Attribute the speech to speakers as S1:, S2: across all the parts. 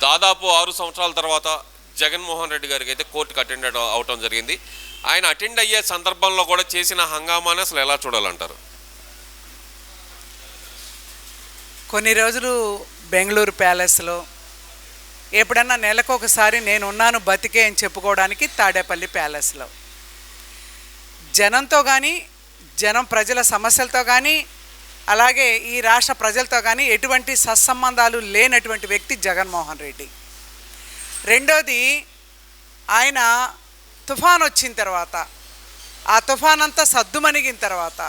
S1: దాదాపు 6 సంవత్సరాల తర్వాత జగన్మోహన్ రెడ్డి గారికి అయితే కోర్టుకు అటెండ్ అవటం జరిగింది. ఆయన అటెండ్ అయ్యే సందర్భంలో కూడా చేసిన హంగామాని అసలు ఎలా చూడాలంటారు?
S2: కొన్ని రోజులు బెంగళూరు ప్యాలెస్లో, ఎప్పుడన్నా నెలకు ఒకసారి నేను ఉన్నాను బతికే అని చెప్పుకోవడానికి తాడేపల్లి ప్యాలెస్లో, జనంతో కానీ, ప్రజల సమస్యలతో కానీ, అలాగే ఈ రాష్ట్ర ప్రజలతో కానీ ఎటువంటి సత్సంబంధాలు లేనటువంటి వ్యక్తి జగన్మోహన్ రెడ్డి. రెండోది, ఆయన తుఫాన్ వచ్చిన తర్వాత, ఆ తుఫాన్ అంతా సద్దుమణిగిన తర్వాత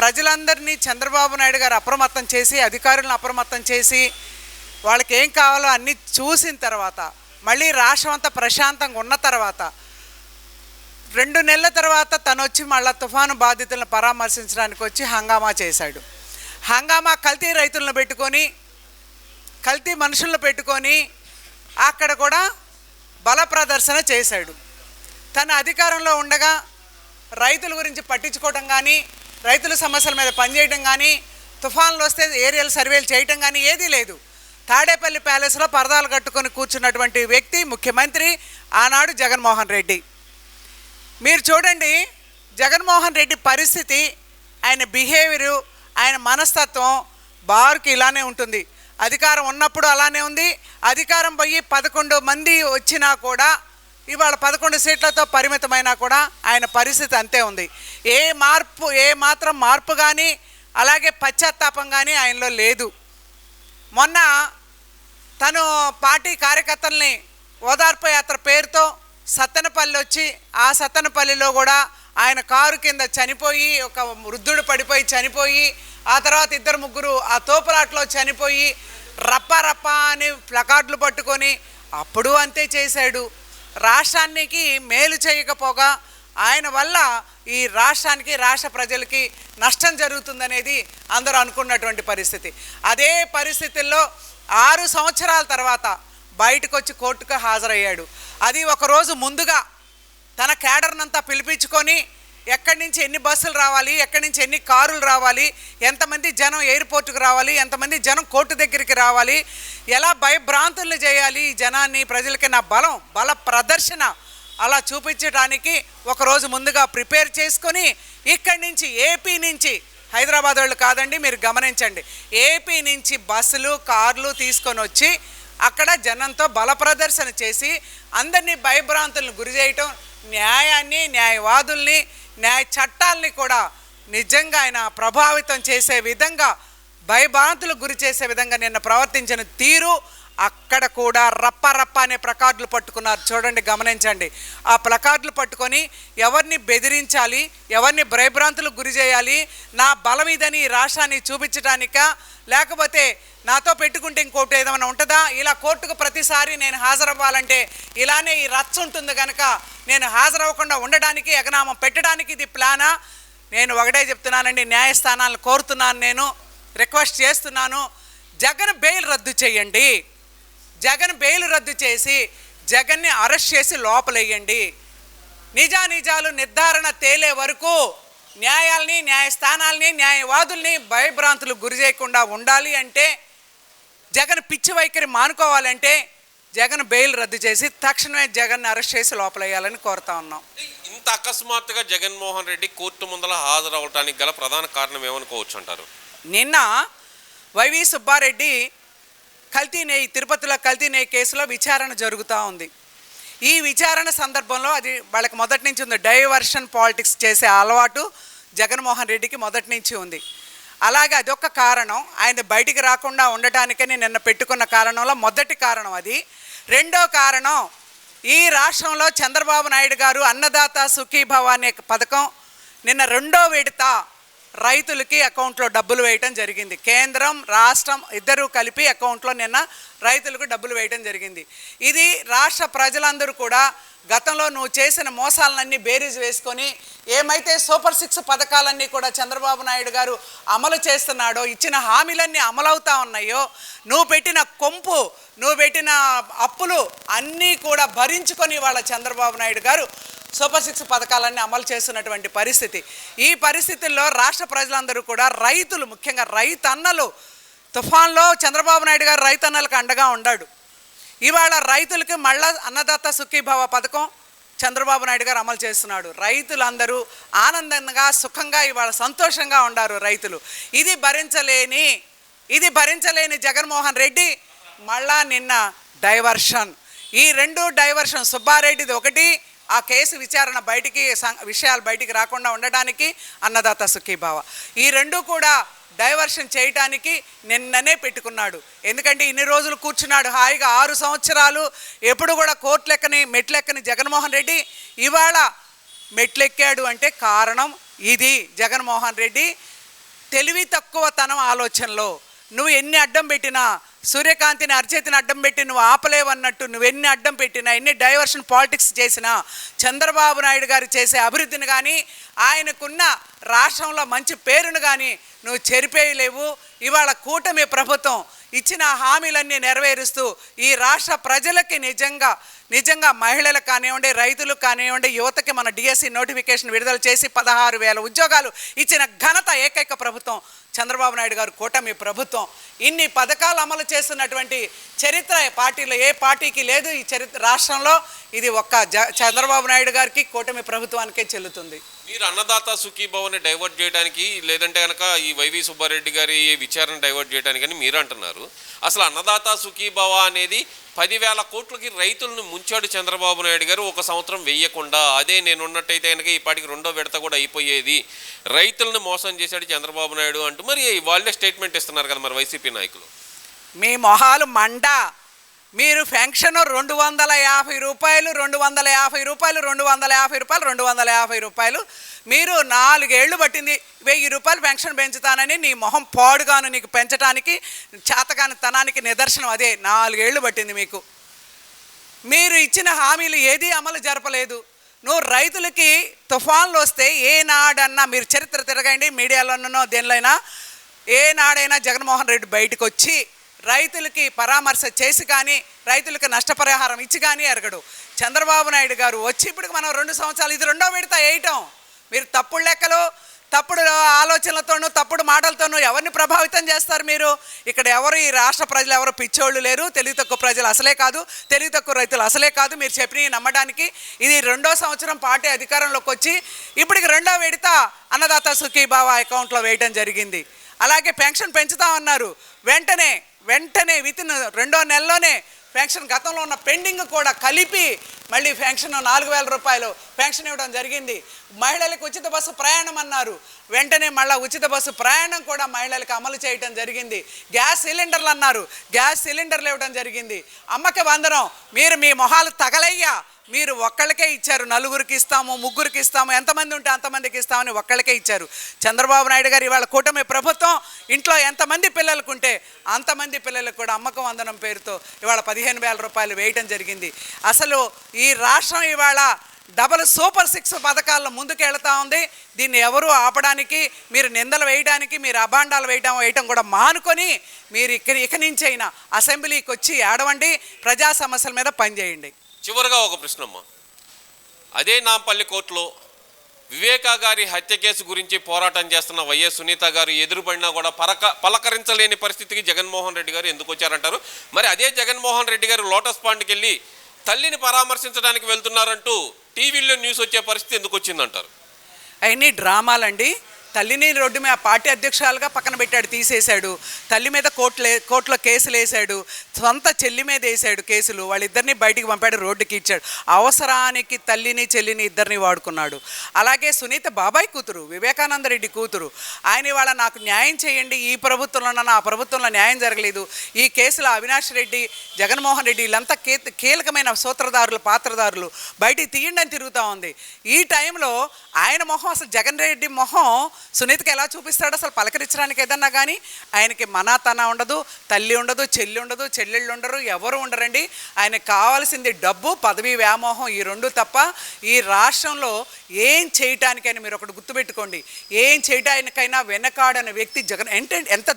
S2: ప్రజలందరినీ చంద్రబాబు నాయుడు గారు అప్రమత్తం చేసి, అధికారులను అప్రమత్తం చేసి, వాళ్ళకి ఏం కావాలో అన్నీ చూసిన తర్వాత, మళ్ళీ రాష్ట్రం అంతా ప్రశాంతంగా ఉన్న తర్వాత 2 నెలల తర్వాత తను వచ్చి మళ్ళీ తుఫాను బాధితులను పరామర్శించడానికి వచ్చి హంగామా చేశాడు. హంగామా కల్తీ రైతులను పెట్టుకొని, కల్తీ మనుషులను పెట్టుకొని అక్కడ కూడా బల ప్రదర్శన చేశాడు. తన అధికారంలో ఉండగా రైతుల గురించి పట్టించుకోవడం కానీ, రైతుల సమస్యల మీద పనిచేయడం కానీ, తుఫాన్లు వస్తే ఏరియల్ సర్వేలు చేయటం కానీ ఏదీ లేదు. తాడేపల్లి ప్యాలెస్లో పరదాలు కట్టుకొని కూర్చున్నటువంటి వ్యక్తి ముఖ్యమంత్రి ఆనాడు జగన్మోహన్ రెడ్డి. మీరు చూడండి, జగన్మోహన్ రెడ్డి పరిస్థితి, ఆయన బిహేవియరు, ఆయన మనస్తత్వం బారుకి ఇలానే ఉంటుంది. అధికారం ఉన్నప్పుడు అలానే ఉంది. అధికారం పోయి 11 మంది వచ్చినా కూడా, ఇవాళ 11 సీట్లతో పరిమితమైనా కూడా ఆయన పరిస్థితి అంతే ఉంది. ఏ మాత్రం మార్పు కానీ, అలాగే పశ్చాత్తాపం కానీ ఆయనలో లేదు. మొన్న తను పార్టీ కార్యకర్తల్ని ఓదార్పు యాత్ర పేరుతో సత్తెనపల్లి వచ్చి, ఆ సత్తెనపల్లిలో కూడా ఆయన కారు కింద చనిపోయి, ఒక వృద్ధుడు పడిపోయి చనిపోయి, ఆ తర్వాత 2-3 ఆ తోపులాట్లో చనిపోయి, రప్ప అని ప్లకార్డులు పట్టుకొని అప్పుడు అంతే చేశాడు. రాష్ట్రానికి మేలు చేయకపోగా ఆయన వల్ల ఈ రాష్ట్రానికి, రాష్ట్ర ప్రజలకి నష్టం జరుగుతుందనేది అందరూ అనుకున్నటువంటి పరిస్థితి. అదే పరిస్థితుల్లో 6 సంవత్సరాల తర్వాత బయటకు వచ్చి కోర్టుకు హాజరయ్యాడు. అది ఒకరోజు ముందుగా తన క్యాడర్నంతా పిలిపించుకొని, ఎక్కడి నుంచి ఎన్ని బస్సులు రావాలి, ఎక్కడి నుంచి ఎన్ని కారులు రావాలి, ఎంతమంది జనం ఎయిర్పోర్టుకు రావాలి, ఎంతమంది జనం కోర్టు దగ్గరికి రావాలి, ఎలా భయభ్రాంతులు చేయాలి ఈ జనాన్ని, ప్రజలకి నా బల ప్రదర్శన అలా చూపించడానికి ఒకరోజు ముందుగా ప్రిపేర్ చేసుకొని, ఇక్కడి నుంచి ఏపీ నుంచి, హైదరాబాద్ వాళ్ళు కాదండి, మీరు గమనించండి, ఏపీ నుంచి బస్సులు కార్లు తీసుకొని వచ్చి అక్కడ జనంతో బల ప్రదర్శన చేసి అందరినీ భయభ్రాంతులను గురి చేయటం, న్యాయాన్ని, న్యాయవాదుల్ని, న్యాయ చట్టాలని కూడా నిజంగా ఆయన ప్రభావితం చేసే విధంగా, భయభ్రాంతులకు గురి చేసే విధంగా నిన్న ప్రవర్తించిన తీరు, అక్కడ కూడా రప్ప అనే ప్లకార్డులు పట్టుకున్నారు. చూడండి, గమనించండి. ఆ ప్లకార్డులు పట్టుకొని ఎవరిని బెదిరించాలి, ఎవరిని భయభ్రాంతులకు గురి చేయాలి, నా బలం ఇదని ఈ రాష్ట్రాన్ని చూపించడానికా, లేకపోతే నాతో పెట్టుకుంటే ఇంకోటి ఏదైనా ఉంటుందా, ఇలా కోర్టుకు ప్రతిసారి నేను హాజరవ్వాలంటే ఇలానే ఈ రచ్చ ఉంటుంది కనుక నేను హాజరవ్వకుండా ఉండడానికి, ఎగనామం పెట్టడానికి ఇది ప్లానా? నేను ఒకటే చెప్తున్నానండి, న్యాయస్థానాలను కోరుతున్నాను, నేను రిక్వెస్ట్ చేస్తున్నాను, జగన్ బెయిల్ రద్దు చేయండి. జగన్ బెయిల్ రద్దు చేసి జగన్ని అరెస్ట్ చేసి లోపలేయండి. నిజానిజాలు నిర్ధారణ తేలే వరకు న్యాయాల్ని, న్యాయస్థానాల్ని, న్యాయవాదుల్ని భయభ్రాంతులకు గురి చేయకుండా ఉండాలి అంటే, జగన్ పిచ్చి వైఖరి మానుకోవాలంటే జగన్ బెయిల్ రద్దు చేసి తక్షణమే జగన్ని అరెస్ట్ చేసి లోపలేయాలని కోరుతా ఉన్నాం.
S1: ఇంత అకస్మాత్తుగా జగన్మోహన్ రెడ్డి కోర్టు ముందర హాజరవడానికి గల ప్రధాన కారణం ఏమనుకోవచ్చు అంటారు?
S2: నిన్న వైవి సుబ్బారెడ్డి తిరుపతిలో కల్తీ నెయ్యి కేసులో విచారణ జరుగుతూ ఉంది. ఈ విచారణ సందర్భంలో అది వాళ్ళకి మొదటి నుంచి ఉంది, డైవర్షన్ పాలిటిక్స్ చేసే అలవాటు జగన్మోహన్ రెడ్డికి మొదటి నుంచి ఉంది. అలాగే అదొక కారణం, ఆయన బయటికి రాకుండా ఉండటానికని నిన్న పెట్టుకున్న కారణంలో మొదటి కారణం అది. రెండో కారణం, ఈ రాష్ట్రంలో చంద్రబాబు నాయుడు గారు అన్నదాత సుఖీభవ అనే పథకం నిన్న 2వ విడత రైతులకి అకౌంట్లో డబ్బులు వేయటం జరిగింది. కేంద్రం, రాష్ట్రం ఇద్దరూ కలిపి అకౌంట్లో నిన్న రైతులకు డబ్బులు వేయటం జరిగింది. ఇది రాష్ట్ర ప్రజలందరూ కూడా గతంలో నువ్వు చేసిన మోసాలన్నీ బేరీజ్ వేసుకొని, ఏమైతే సూపర్ 6 పథకాలన్నీ కూడా చంద్రబాబు నాయుడు గారు అమలు చేస్తున్నాడో, ఇచ్చిన హామీలన్నీ అమలవుతా ఉన్నాయో, నువ్వు పెట్టిన కొంపు, నువ్వు పెట్టిన అప్పులు అన్నీ కూడా భరించుకొని వాళ్ళ చంద్రబాబు నాయుడు గారు సూపర్ 6 పథకాలన్నీ అమలు చేస్తున్నటువంటి పరిస్థితి. ఈ పరిస్థితుల్లో రాష్ట్ర ప్రజలందరూ కూడా, రైతులు, ముఖ్యంగా రైతన్నలు, తుఫాన్లో చంద్రబాబు నాయుడు గారు రైతన్నలకు అండగా ఉన్నాడు. ఇవాళ రైతులకి మళ్ళా అన్నదాత సుఖీభవ పథకం చంద్రబాబు నాయుడు గారు అమలు చేస్తున్నాడు. రైతులందరూ ఆనందంగా సుఖంగా ఇవాళ సంతోషంగా ఉన్నారు రైతులు. ఇది భరించలేని జగన్మోహన్ రెడ్డి మళ్ళా నిన్న డైవర్షన్. ఈ రెండు డైవర్షన్, సుబ్బారెడ్డిది ఒకటి, ఆ కేసు విచారణ విషయాలు బయటికి రాకుండా ఉండడానికి అన్నదాత సుఖీభావ, ఈ రెండు కూడా డైవర్షన్ చేయటానికి నిన్ననే పెట్టుకున్నాడు. ఎందుకంటే ఇన్ని రోజులు కూర్చున్నాడు హాయిగా 6 సంవత్సరాలు ఎప్పుడు కూడా మెట్లెక్కని జగన్మోహన్ రెడ్డి ఇవాళ మెట్లెక్కాడు అంటే కారణం ఇది. జగన్మోహన్ రెడ్డి తెలివి తక్కువతనం ఆలోచనలో నువ్వు ఎన్ని అడ్డం పెట్టినా, సూర్యకాంతిని అరిచేతిని అడ్డం పెట్టి నువ్వు ఆపలేవన్నట్టు నువ్వు ఎన్ని అడ్డం పెట్టినా, ఎన్ని డైవర్షన్ పాలిటిక్స్ చేసినా, చంద్రబాబు నాయుడు గారు చేసే అభివృద్ధిని కానీ ఆయనకున్న రాష్ట్రంలో మంచి పేరును కానీ నువ్వు చెరిపేయలేవు. ఇవాళ కూటమి ప్రభుత్వం ఇచ్చిన హామీలన్నీ నెరవేరుస్తూ ఈ రాష్ట్ర ప్రజలకి నిజంగా మహిళలకు కానివ్వండి, రైతులకు కానివ్వండి, యువతకి మన డిఎస్సి నోటిఫికేషన్ విడుదల చేసి 16,000 ఉద్యోగాలు ఇచ్చిన ఘనత ఏకైక ప్రభుత్వం చంద్రబాబు నాయుడు గారు కూటమి ప్రభుత్వం. ఇన్ని పథకాలు అమలు చేస్తున్నటువంటి చరిత్ర ఏ పార్టీకి లేదు ఈ రాష్ట్రంలో. ఇది ఒక్క చంద్రబాబు నాయుడు గారికి కూటమి ప్రభుత్వానికే చెల్లుతుంది.
S1: మీరు అన్నదాత సుఖీభవన్ని డైవర్ట్ చేయడానికి, లేదంటే కనుక ఈ వైవి సుబ్బారెడ్డి గారి విచారణ డైవర్ట్ చేయడానికి అని మీరు అంటున్నారు. అసలు అన్నదాత సుఖీభవ అనేది 10,000 కోట్లకి రైతులను ముంచాడు చంద్రబాబు నాయుడు గారు ఒక సంవత్సరం వెయ్యకుండా. అదే నేనున్నట్టయితే కనుక ఈ పాటికి 2వ విడత కూడా అయిపోయేది. రైతులను మోసం చేశాడు చంద్రబాబు నాయుడు అంటూ మరి వాళ్ళే స్టేట్మెంట్ ఇస్తున్నారు కదా మరి వైసీపీ నాయకులు.
S2: మీ మొహాలు మండ. మీరు పెన్షన్ 250 రూపాయలు, 250 రూపాయలు, 250 రూపాయలు, 250 రూపాయలు, మీరు 4 ఏళ్ళు పట్టింది 1000 రూపాయలు పెన్షన్ పెంచుతానని. నీ మొహం పాడుగాను నీకు పెంచడానికి చేతగాని తనానికి నిదర్శనం అదే. 4 ఏళ్ళు పట్టింది మీకు. మీరు ఇచ్చిన హామీలు ఏదీ అమలు జరపలేదు. నువ్వు రైతులకి తుఫాన్లు వస్తే ఏనాడన్నా మీరు చరిత్ర తిరగండి, మీడియాలోనో దేనిలోనైనా, ఏనాడైనా జగన్మోహన్ రెడ్డి బయటకు వచ్చి రైతులకి పరామర్శ చేసి కానీ, రైతులకు నష్టపరిహారం ఇచ్చి కానీ ఎరగడు. చంద్రబాబు నాయుడు గారు వచ్చి ఇప్పటికి మనం 2 సంవత్సరాలు, ఇది 2వ విడత వేయటం. మీరు తప్పుడు లెక్కలు, తప్పుడు ఆలోచనలతోనూ, తప్పుడు మాటలతోనూ ఎవరిని ప్రభావితం చేస్తారు మీరు? ఇక్కడ ఈ రాష్ట్ర ప్రజలు ఎవరు పిచ్చోళ్ళు లేరు. తెలివి తక్కువ ప్రజలు అసలే కాదు, తెలివి తక్కువ రైతులు అసలే కాదు. మీరు చెప్పినవి నమ్మడానికి ఇది 2వ సంవత్సరం పార్టీ అధికారంలోకి వచ్చి ఇప్పటికి 2వ విడత అన్నదాత సుఖీభావ అకౌంట్లో వేయడం జరిగింది. అలాగే పెన్షన్ పెంచుతామన్నారు. వెంటనే వితిన్ 2వ నెలలోనే పెన్షన్ గతంలో ఉన్న పెండింగ్ కూడా కలిపి మళ్ళీ పెన్షన్ 4,000 రూపాయలు పెన్షన్ ఇవ్వడం జరిగింది. మహిళలకు ఉచిత బస్సు ప్రయాణం అన్నారు. వెంటనే మళ్ళీ ఉచిత బస్సు ప్రయాణం కూడా మహిళలకు అమలు చేయడం జరిగింది. గ్యాస్ సిలిండర్లు అన్నారు, గ్యాస్ సిలిండర్లు ఇవ్వడం జరిగింది. అమ్మకి వందనం. మీరు మీ మొహాలు తగలయ్యా. మీరు ఒక్కళ్ళకే ఇచ్చారు. 4గురికి ఇస్తాము, 3గురికి ఇస్తాము, ఎంతమంది ఉంటే అంతమందికి ఇస్తామని ఒక్కళ్ళకే ఇచ్చారు. చంద్రబాబు నాయుడు గారు ఇవాళ కూటమి ప్రభుత్వం ఇంట్లో ఎంతమంది పిల్లలకు ఉంటే అంతమంది పిల్లలకు కూడా అమ్మకం వందనం పేరుతో ఇవాళ 15,000 రూపాయలు వేయటం జరిగింది. అసలు ఈ రాష్ట్రం ఇవాళ డబల్ సూపర్ 6 పథకాల్లో ముందుకు వెళుతూ ఉంది. దీన్ని ఎవరు ఆపడానికి, మీరు నిందలు వేయడానికి, మీరు అభాండాలు వేయటం కూడా మానుకొని మీరు ఇక నుంచైనా అసెంబ్లీకి వచ్చి ఏడవండి, ప్రజా సమస్యల మీద పనిచేయండి.
S1: చివరిగా ఒక ప్రశ్నమ్మ. అదే నాంపల్లి కోర్టులో వివేకా గారి హత్య కేసు గురించి పోరాటం చేస్తున్న వైఎస్ సునీత గారు ఎదురుపడినా కూడా పలకరించలేని పరిస్థితికి జగన్మోహన్ రెడ్డి గారు ఎందుకు వచ్చారంటారు? మరి అదే జగన్మోహన్ రెడ్డి గారు లోటస్ పాండ్కి వెళ్ళి తల్లిని పరామర్శించడానికి వెళ్తున్నారంటూ టీవీలో న్యూస్ వచ్చే పరిస్థితి ఎందుకు వచ్చిందంటారు?
S2: అవన్నీ డ్రామాలండి. తల్లిని రోడ్డు మీద పార్టీ అధ్యక్షురాలుగా పక్కన పెట్టాడు, తీసేశాడు. తల్లి మీద కోర్టులో కేసులు వేశాడు, సొంత చెల్లి మీద వేసాడు కేసులు. వాళ్ళిద్దరిని బయటికి పంపాడు, రోడ్డుకి ఇచ్చాడు. అవసరానికి తల్లిని చెల్లిని ఇద్దరిని వాడుకున్నాడు. అలాగే సునీత బాబాయ్ కూతురు, వివేకానంద రెడ్డి కూతురు, ఆయన ఇవాళ నాకు న్యాయం చేయండి, ఈ ప్రభుత్వంలో ఆ ప్రభుత్వంలో న్యాయం జరగలేదు, ఈ కేసులో అవినాష్ రెడ్డి, జగన్మోహన్ రెడ్డి వీళ్ళంతా కీలకమైన సూత్రధారులు, పాత్రధారులు, బయటికి తీయండి అని తిరుగుతూ ఉంది. ఈ టైంలో ఆయన మొహం, అసలు జగన్ రెడ్డి మొహం సునీతకి ఎలా చూపిస్తాడు? అసలు పలకరించడానికి ఏదన్నా కానీ ఆయనకి మనాతన ఉండదు, తల్లి ఉండదు, చెల్లి ఉండదు, చెల్లెళ్ళు ఉండరు, ఎవరు ఉండరండి. ఆయనకు కావాల్సింది డబ్బు, పదవి వ్యామోహం, ఈ రెండు తప్ప ఈ రాష్ట్రంలో ఏం చేయటానికైనా మీరు ఒకటి గుర్తుపెట్టుకోండి, ఏం చేయటానికైనా వెనకాడని వ్యక్తి జగన్. ఎంత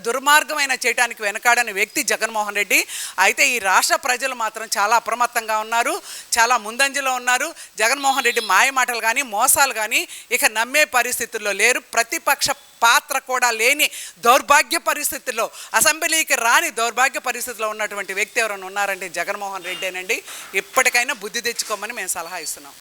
S2: దుర్మార్గమైన చేయడానికి వెనకాడని వ్యక్తి జగన్మోహన్ రెడ్డి. అయితే ఈ రాష్ట్ర ప్రజలు మాత్రం చాలా అప్రమత్తంగా ఉన్నారు, చాలా ముందంజలో ఉన్నారు. జగన్మోహన్ రెడ్డి మాయ మాటలు కానీ, మోసాలు కానీ ఇక నమ్మే పరిస్థితుల్లో లేరు. ప్రతిపక్ష పాత్ర కూడా లేని దౌర్భాగ్య పరిస్థితుల్లో, అసెంబ్లీకి రాని దౌర్భాగ్య పరిస్థితిలో ఉన్నటువంటి వ్యక్తి ఎవరైనా ఉన్నారంటే జగన్మోహన్ రెడ్డేనండి. ఇప్పటికైనా బుద్ధి తెచ్చుకోమని మేము సలహా ఇస్తున్నాం.